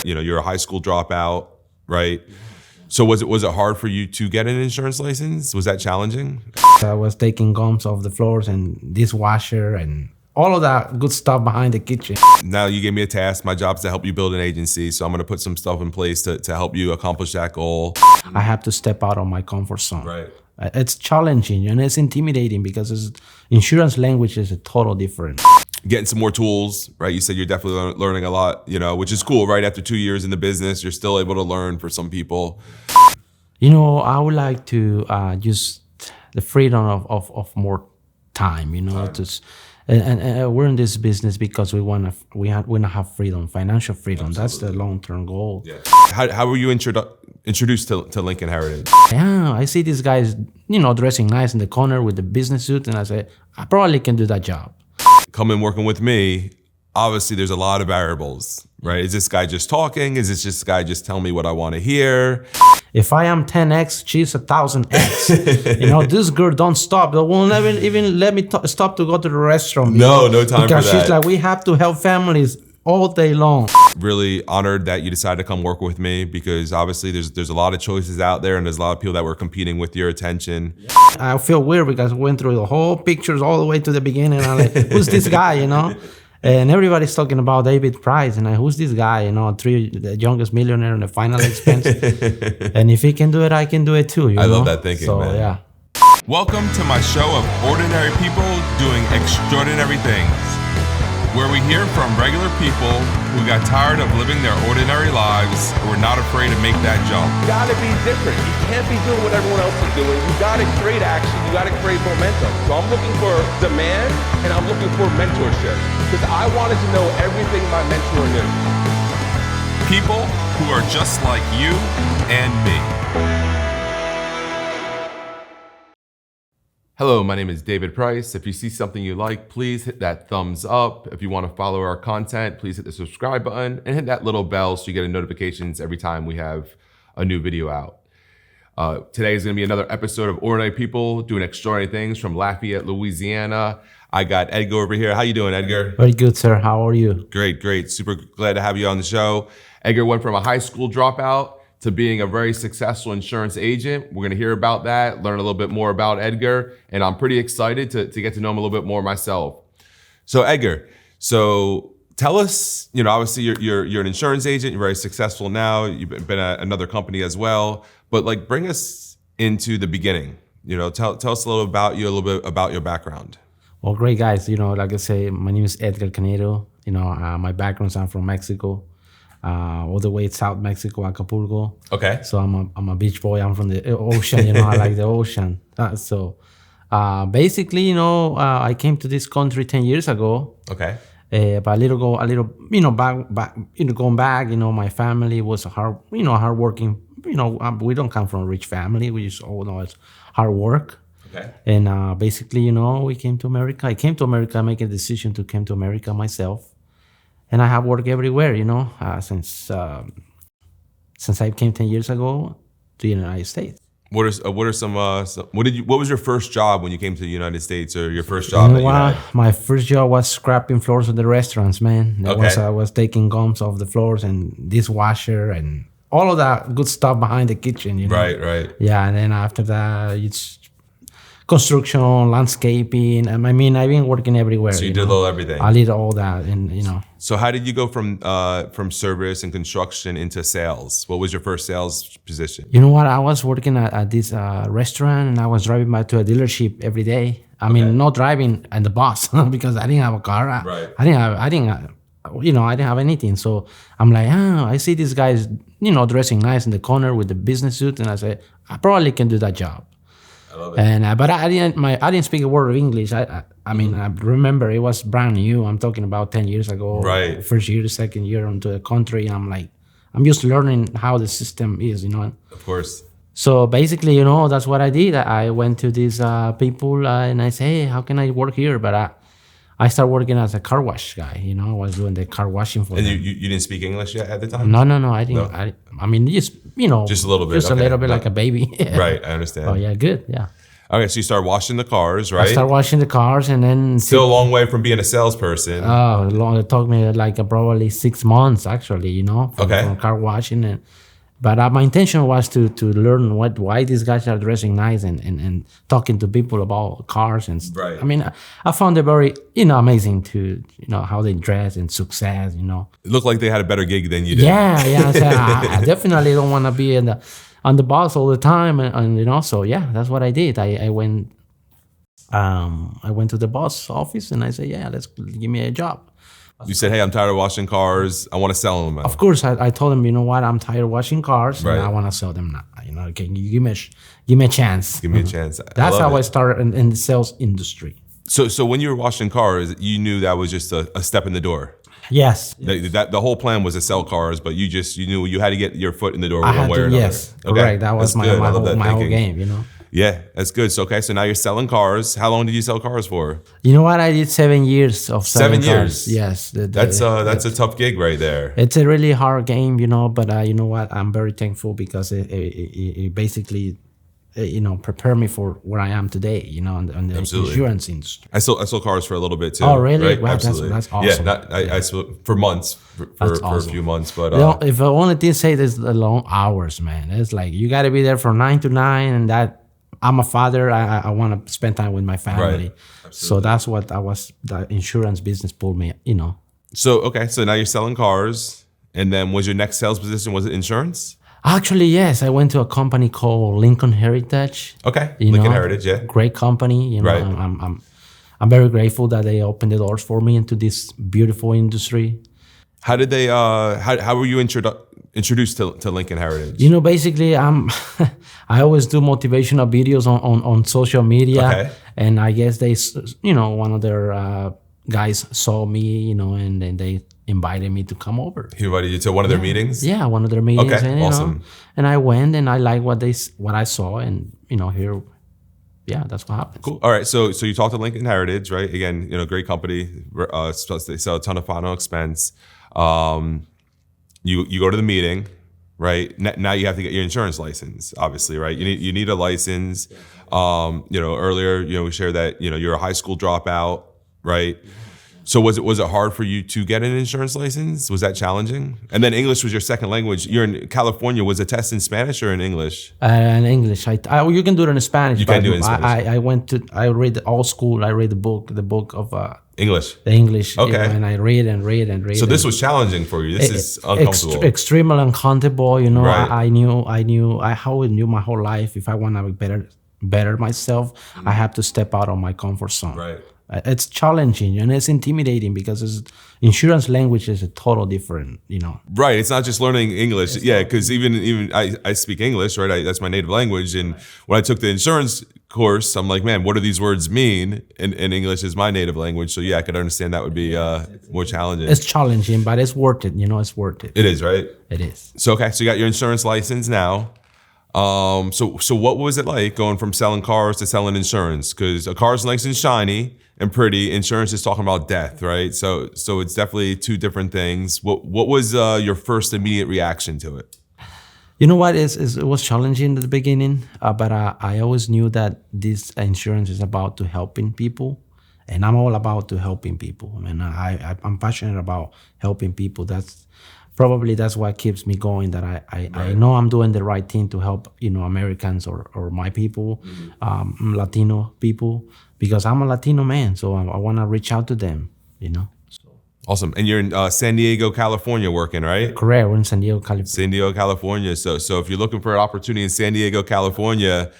you're a high school dropout, right? So was it hard for you to get an insurance license? Was that challenging? I was taking gums off the floors and dishwasher and all of that good stuff behind the kitchen. Now you gave me a task. My job is to help you build an agency. So I'm going to put some stuff in place to help you accomplish that goal. I have to step out of my comfort zone. Right. It's challenging and it's intimidating because insurance language is a total different. Getting some more tools, right? You said you're definitely learning a lot, which is cool, right? After 2 years in the business, you're still able to learn for some people. I would like to use the freedom of more time, and we're in this business because we want to have freedom, financial freedom. Absolutely. That's the long-term goal. Yeah. How were you introduced to Lincoln Heritage? Yeah, I see these guys, dressing nice in the corner with the business suit, and I say, I probably can do that job. Coming working with me, obviously there's a lot of variables, right? Is this guy just talking? Is this guy just telling me what I want to hear? If I am 10x, she's 1,000x. This girl don't stop. They won't even let me stop to go to the restroom. No time for that. Because she's like, we have to help families all day long. Really honored that you decided to come work with me because obviously there's a lot of choices out there and there's a lot of people that were competing with your attention. I feel weird because I went through the whole pictures all the way to the beginning. I'm like, who's this guy, And everybody's talking about David Price, and who's this guy? The youngest millionaire in the final expense. And if he can do it, I can do it too. I love that thinking, so, man. Yeah. Welcome to my show of ordinary people doing extraordinary things, where we hear from regular people who got tired of living their ordinary lives and were not afraid to make that jump. You gotta be different. You can't be doing what everyone else is doing. You gotta create action. You gotta create momentum. So I'm looking for demand and I'm looking for mentorship because I wanted to know everything my mentor knew. People who are just like you and me. Hello, my name is David Price. If you see something you like, please hit that thumbs up. If you want to follow our content, please hit the subscribe button and hit that little bell so you get notifications every time we have a new video out. Today is going to be another episode of Ordinary People Doing Extraordinary Things from Lafayette, Louisiana. I got Edgar over here. How you doing, Edgar? Very good, sir. How are you? Great. Super glad to have you on the show. Edgar went from a high school dropout to being a very successful insurance agent. We're gonna hear about that, learn a little bit more about Edgar, and I'm pretty excited to get to know him a little bit more myself. So Edgar, tell us, obviously you're an insurance agent, you're very successful now, you've been at another company as well, but bring us into the beginning. Tell us a little bit about your background. Well, great guys. Like I say, my name is Edgar Canedo. My background, I'm from Mexico. All the way South Mexico, Acapulco. Okay. So I'm a beach boy. I'm from the ocean. I like the ocean. Basically, I came to this country 10 years ago. Okay. But going back, my family was hardworking. We don't come from a rich family. We just all know it's hard work. Okay. And basically, we came to America. I came to America, make a decision to come to America myself. And I have worked everywhere, since I came 10 years ago to the United States. What was your first job when you came to the United States, or your first job that you had? My first job was scraping floors of the restaurants, man. Okay. I was taking gums off the floors and dishwasher and all of that good stuff behind the kitchen, Right. Yeah, and then after that, it's construction, landscaping. I've been working everywhere. So you did a little everything. I did all that, and So how did you go from service and construction into sales? What was your first sales position? You know what? I was working at this restaurant, and I was driving back to a dealership every day. Not driving and the bus because I didn't have a car. Right. I didn't have anything. So I'm like, I see these guys, dressing nice in the corner with the business suit, and I said, I probably can do that job. I love it. And but I didn't speak a word of English. I remember it was brand new. I'm talking about 10 years ago. Right. First year, second year into the country, and I'm just learning how the system is, Of course. So basically, that's what I did. I went to these people and I said, hey, how can I work here? But I started working as a car wash guy. I was doing the car washing for them. And you didn't speak English yet at the time? No, I didn't. No? Just a little bit. Just a little bit like a baby. Right, I understand. Oh yeah, good, yeah. Okay, so you started washing the cars, right? I started washing the cars, and then Still a long way from being a salesperson. it took me like probably 6 months actually, from car washing. But my intention was to learn why these guys are dressing nice and talking to people about cars and stuff. Right. I mean, I found it very amazing to how they dress and success. It looked like they had a better gig than you did. Yeah. So I definitely don't want to be on the boss all the time, and so yeah, that's what I did. I went to the boss office and I said, yeah, give me a job. You said, hey, I'm tired of washing cars. I want to sell them now. Of course, I told him, you know what, I'm tired of washing cars, Right. and I want to sell them now. Can you give me a chance? Give me a chance. That's how I it. started in the sales industry. So when you were washing cars, you knew that was just a step in the door. Yes. The whole plan was to sell cars, but you knew you had to get your foot in the door I one had way or to, another. yes, Okay. correct. That was That's good. I love that my whole thinking. game, Yeah, that's good. So now you're selling cars. How long did you sell cars for? You know what? I did 7 years of selling 7 cars. years? Yes. That's a tough gig right there. It's a really hard game, but you know what? I'm very thankful because it basically, prepared me for where I am today, in the Absolutely. insurance industry. I sold cars for a little bit too. Oh, really? Right? Wow, Absolutely. that's awesome. Yeah, I sold for months, for a awesome. few months, but If I only did say this, the long hours, man. It's like you got to be there from 9 to 9, and that I'm a father. I want to spend time with my family. Right. So that's what the insurance business pulled me, So now you're selling cars, and then was your next sales position, was it insurance? Actually, yes. I went to a company called Lincoln Heritage. Okay, Lincoln Heritage, yeah. Great company. Right. I'm very grateful that they opened the doors for me into this beautiful industry. How did they? How were you introduced to Lincoln Heritage? Basically, I always do motivational videos on social media, Okay. and I guess they, one of their guys saw me, and then they invited me to come over. He invited you to one of their meetings? Yeah, one of their meetings. Okay, and, awesome. And I went and I liked what I saw, and here, yeah, that's what happened. Cool. All right. So you talked to Lincoln Heritage, right? Again, great company. They sell a ton of final expense. You go to the meeting, right? Now you have to get your insurance license, obviously, right? You need a license. Earlier, we shared that you're a high school dropout, right? So was it hard for you to get an insurance license? Was that challenging? And then English was your second language. You're in California. Was the test in Spanish or in English? In English. You can do it in Spanish. You can do it in Spanish. I read all school. I read the book of English. the English. Okay. And I read and read and read. So this was challenging for you. This is uncomfortable. Extremely uncomfortable. Right. I knew my whole life. If I want to better myself, I have to step out of my comfort zone. Right. It's challenging and it's intimidating because insurance language is a total different, Right. It's not just learning English. Yeah, because even I speak English, right? That's my native language. And when I took the insurance course, I'm like, man, what do these words mean? And English is my native language. So yeah, I could understand that would be more challenging. It's challenging, but it's worth it. It's worth it. It is, right? It is. So so you got your insurance license now. So what was it like going from selling cars to selling insurance? Because a car's nice and shiny and pretty. Insurance is talking about death, right? So it's definitely two different things. What was your first immediate reaction to it? You know what? It was challenging at the beginning, but I always knew that this insurance is about to helping people, and I'm all about to helping people. I mean, I'm passionate about helping people. That's what keeps me going. That I know I'm doing the right thing to help Americans or my people, Latino people, because I'm a Latino man, so I want to reach out to them. Awesome. And you're in San Diego, California working, right? Correct. We're in San Diego, California. San Diego, California. So if you're looking for an opportunity in San Diego, California,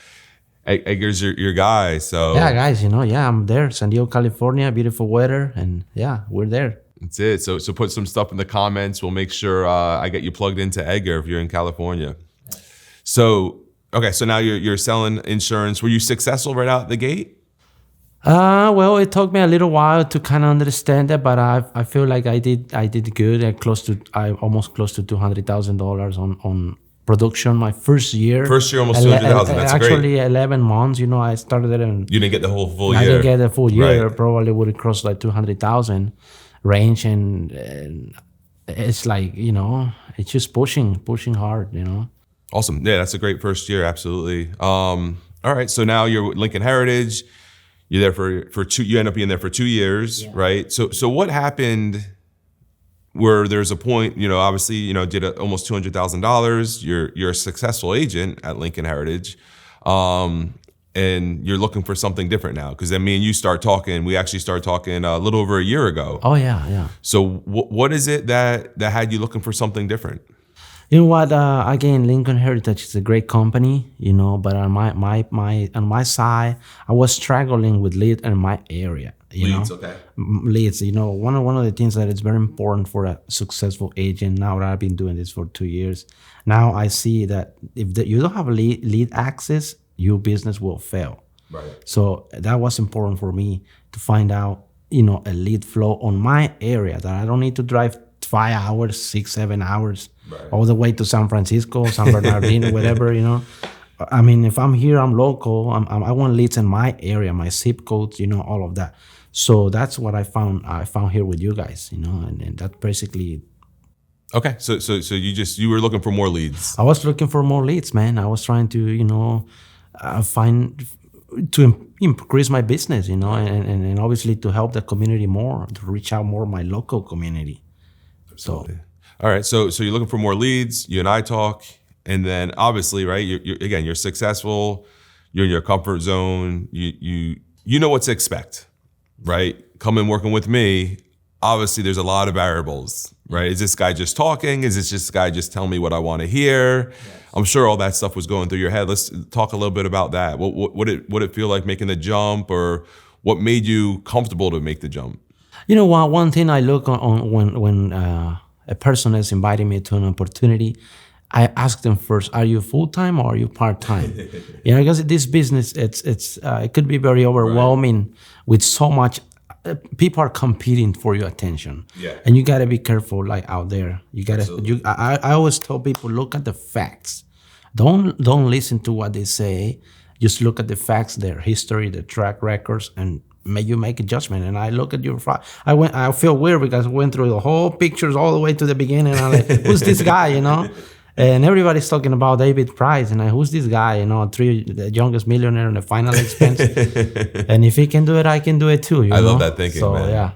Edgar's your guy. So yeah, guys, I'm there. San Diego, California, beautiful weather, and yeah, we're there. That's it. So put some stuff in the comments. We'll make sure I get you plugged into Edgar if you're in California. So now you're selling insurance. Were you successful right out the gate? Well, it took me a little while to kind of understand that, but I feel like I did good. Almost close to $200,000 on production my first year. First year, almost 200,000. That's actually, great. 11 months. I started it and You didn't get the whole full year. I didn't get the full year. Right. Probably would have crossed like 200,000 range, and it's like it's just pushing hard. Awesome. Yeah, that's a great first year. Absolutely. All All right. So now you're with Lincoln Heritage. You're there for two. You end up being there for 2 years, right? So what happened? Where there's a point, obviously, did almost $200,000. You're a successful agent at Lincoln Heritage, and you're looking for something different now. Because then me and you start talking. We actually started talking a little over a year ago. Oh yeah. So what is it that had you looking for something different? You know what? Again, Lincoln Heritage is a great company, but on my side, I was struggling with lead in my area. Leads, okay. Leads. One of the things that is very important for a successful agent. Now that I've been doing this for 2 years, now I see that if you don't have lead access, your business will fail. Right. So that was important for me to find out, a lead flow on my area that I don't need to drive 5 hours, 6, 7 hours, all the way to San Francisco, San Bernardino, whatever, I mean, if I'm here, I'm local. I want leads in my area, my zip codes, all of that. So that's what I found. I found here with you guys, and that basically. Okay, so you were looking for more leads. I was looking for more leads, man. I was trying to, find to increase my business, and obviously to help the community more, to reach out more my local community. So, all right. So you're looking for more leads. You and I talk, and then obviously, right? You're successful. You're in your comfort zone. You know what to expect, right? Coming working with me. Obviously, there's a lot of variables, right? Is this guy just talking? Is this guy just telling me what I want to hear? Yes. I'm sure all that stuff was going through your head. Let's talk a little bit about that. What did it feel like making the jump, or what made you comfortable to make the jump? One thing I look on when a person is inviting me to an opportunity, I ask them first, are you full-time or are you part-time? Because this business, it could be very overwhelming with so much. People are competing for your attention, and you got to be careful, like out there. You got to. I always tell people, look at the facts. Don't listen to what they say. Just look at the facts, their history, their track records, and you make a judgment. And I look at your file. I feel weird because I went through the whole pictures all the way to the beginning. And I'm like, who's this guy? And everybody's talking about David Price, and who's this guy? The youngest millionaire in the final expense. And if he can do it, I can do it too. I love that thinking, so, man. Yeah,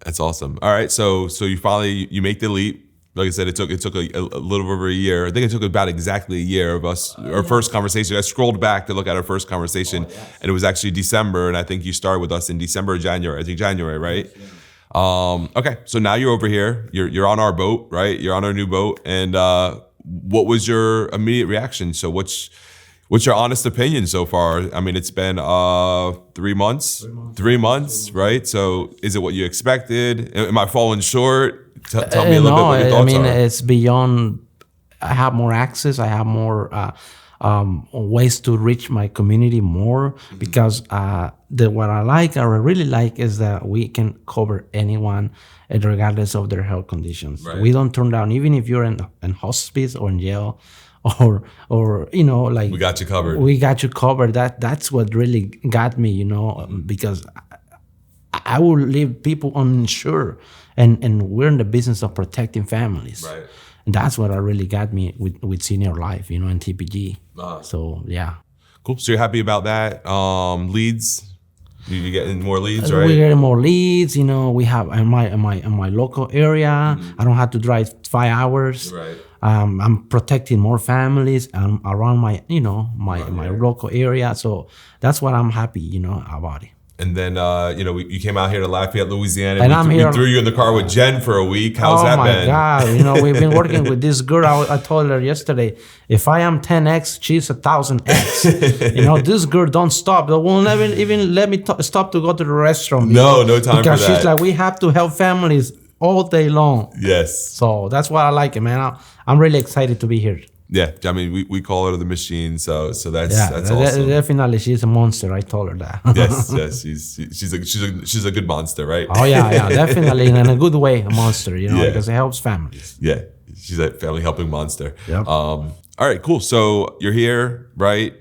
that's awesome. All right, so you finally make the leap. Like I said, it took a little over a year. I think it took about exactly a year of us. Our first conversation. I scrolled back to look at our first conversation, and it was actually December. And I think you started with us in December or January. I think January, right? Okay, so now you're over here. You're on our boat, right? You're on our new boat, and what was your immediate reaction? So what's your honest opinion so far? I mean, it's been 3 months. 3 months, right? So is it what you expected? Am I falling short? Tell me a little bit what your thoughts are. It's beyond. I have more access. I have more ways to reach my community more, because what I really like is that we can cover anyone regardless of their health conditions. Right. We don't turn down, even if you're in hospice or in jail, or we got you covered. We got you covered. That's what really got me, because I will leave people uninsured, and we're in the business of protecting families. Right. And that's what really got me with Senior Life, and TPG. So yeah. Cool. So you're happy about that? Leads? You getting more leads, right? We're getting more leads. We have in my local area. I don't have to drive 5 hours. Right. I'm protecting more families around my my local area. So that's what I'm happy about it. And then you came out here to Lafayette, Louisiana. And we threw you in the car with Jen for a week. How's that been? Oh my God! We've been working with this girl. I told her yesterday, if I am 10x, she's 1,000x. This girl don't stop. They won't even let me stop to go to the restroom. No time for that. Because she's like, we have to help families all day long. Yes. So that's why I like it, man. I'm really excited to be here. Yeah, I mean, we call her the machine, so that's awesome. Definitely, she's a monster. I told her that. yes, she's a good monster, right? Oh yeah, definitely in a good way, a monster. Because it helps families. Yeah, she's a family helping monster. Yep. All right, cool. So you're here, right?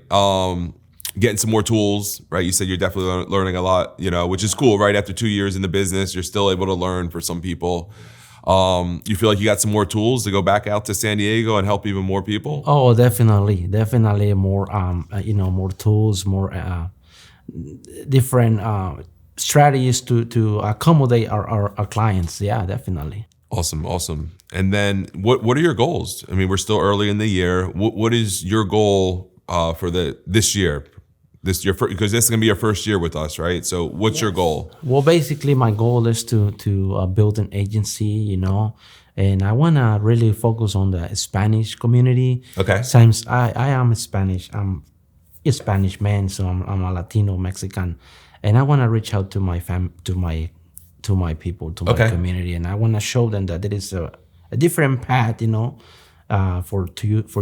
Getting some more tools, right? You said you're definitely learning a lot, which is cool, right? After 2 years in the business, you're still able to learn for some people. You feel like you got some more tools to go back out to San Diego and help even more people? Oh, definitely more more tools, more different strategies to accommodate our clients. Yeah, definitely. Awesome. And then what are your goals? I mean, we're still early in the year. What is your goal for this year? Because this is gonna be your first year with us, right? So what's your goal? Well, basically, my goal is to build an agency, and I wanna really focus on the Spanish community. Okay. Since I am Spanish, I'm a Spanish man, so I'm a Latino Mexican, and I wanna reach out to my people, to my community, and I wanna show them that there is a different path, for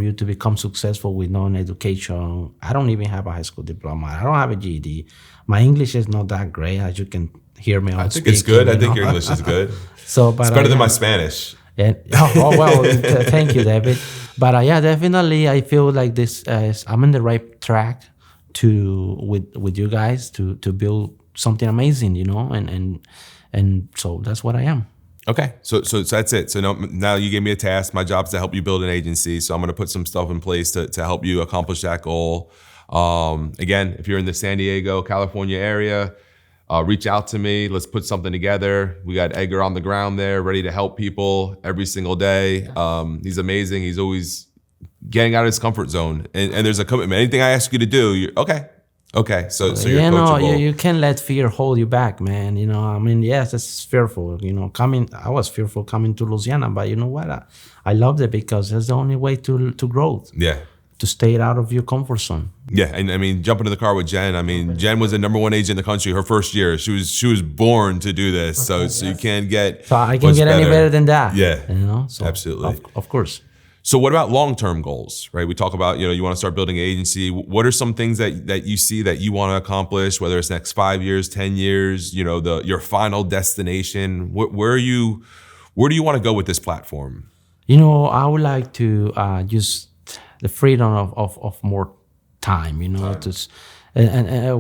you to become successful with non-education. I don't even have a high school diploma. I don't have a GED. My English is not that great, as you can hear me on I think it's good. I think your English is good. It's better than my Spanish. And, thank you, David. But yeah, definitely, I feel like I'm in the right track with you guys to build something amazing, and so that's what I am. Okay, so that's it. So now you gave me a task. My job is to help you build an agency. So I'm going to put some stuff in place to help you accomplish that goal. Again, if you're in the San Diego, California area, reach out to me. Let's put something together. We got Edgar on the ground there, ready to help people every single day. He's amazing. He's always getting out of his comfort zone, and there's a commitment. Anything I ask you to do, you're okay. So you're coachable. You can't let fear hold you back, man. I mean, yes, it's fearful. I was fearful coming to Louisiana, but you know what? I loved it because that's the only way to grow. Yeah. To stay out of your comfort zone. Yeah, and I mean, jump into the car with Jen. I mean, Jen was the #1 agent in the country her first year. She was born to do this, so you can't get. So I can get any better than that. Yeah, So absolutely, of course. So what about long-term goals, right? We talk about, you want to start building an agency. What are some things that you see that you want to accomplish, whether it's next 5 years, 10 years, your final destination? Where do you want to go with this platform? I would like to use the freedom of more time, and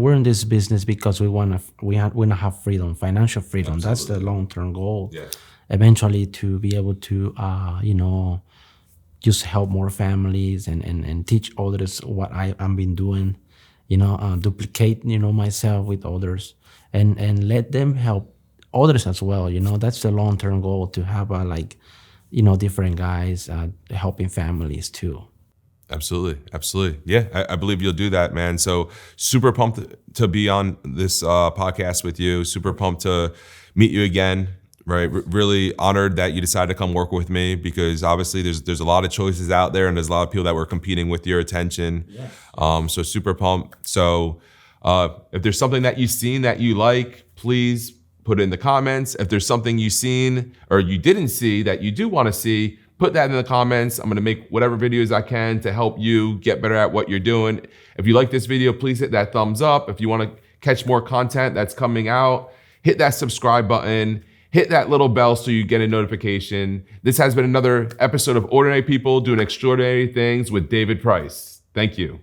we're in this business because we want to have freedom, financial freedom. Absolutely. That's the long-term goal. Yeah. Eventually to be able to, just help more families and teach others what I've been doing, duplicate, myself with others and let them help others as well. That's the long-term goal, to have different guys helping families too. Absolutely. Yeah, I believe you'll do that, man. So super pumped to be on this podcast with you. Super pumped to meet you again. Right, really honored that you decided to come work with me, because obviously there's a lot of choices out there and there's a lot of people that were competing with your attention. Yes. So super pumped. So if there's something that you've seen that you like, please put it in the comments. If there's something you've seen or you didn't see that you do want to see, put that in the comments. I'm going to make whatever videos I can to help you get better at what you're doing. If you like this video, please hit that thumbs up. If you want to catch more content that's coming out, hit that subscribe button. Hit that little bell so you get a notification. This has been another episode of Ordinary People Doing Extraordinary Things with David Price. Thank you.